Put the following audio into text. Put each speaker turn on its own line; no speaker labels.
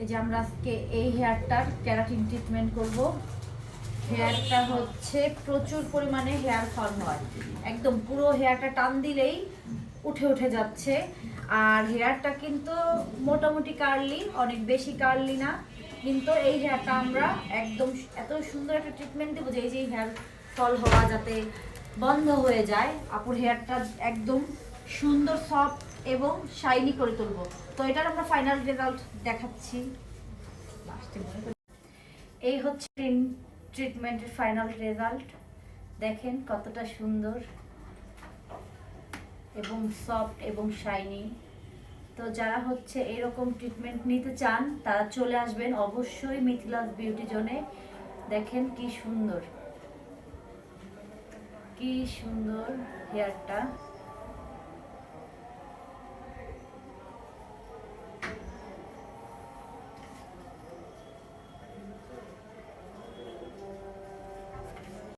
এই যে আমরা আজকে এই হেয়ারটার কেরাটিন ট্রিটমেন্ট করব। হেয়ারটা হচ্ছে প্রচুর পরিমাণে হেয়ার ফল হয়, একদম পুরো হেয়ারটা টান দিলেই উঠে উঠে যাচ্ছে। আর হেয়ারটা কিন্তু মোটামুটি কার্লি, অনেক বেশি কার্লি না, কিন্তু এই হেয়ারটা আমরা একদম এত সুন্দর একটা ট্রিটমেন্ট দেবো যে এই যে হেয়ার ফল হওয়া যাতে বন্ধ হয়ে যায়। আপুর হেয়ারটা একদম সুন্দর, সফট এবং শাইনি করে তুলবো। তো এটার আমরা ফাইনাল রেজাল্ট দেখাচ্ছি। এই হচ্ছে ট্রিটমেন্টের ফাইনাল রেজাল্ট। দেখেন কতটা সুন্দর এবং সফট এবং শাইনি। তো যারা হচ্ছে এরকম ট্রিটমেন্ট নিতে চান তারা চলে আসবেন অবশ্যই মিথিলাস বিউটি জোনে। দেখেন কি সুন্দর, কি সুন্দর হেয়ারটা।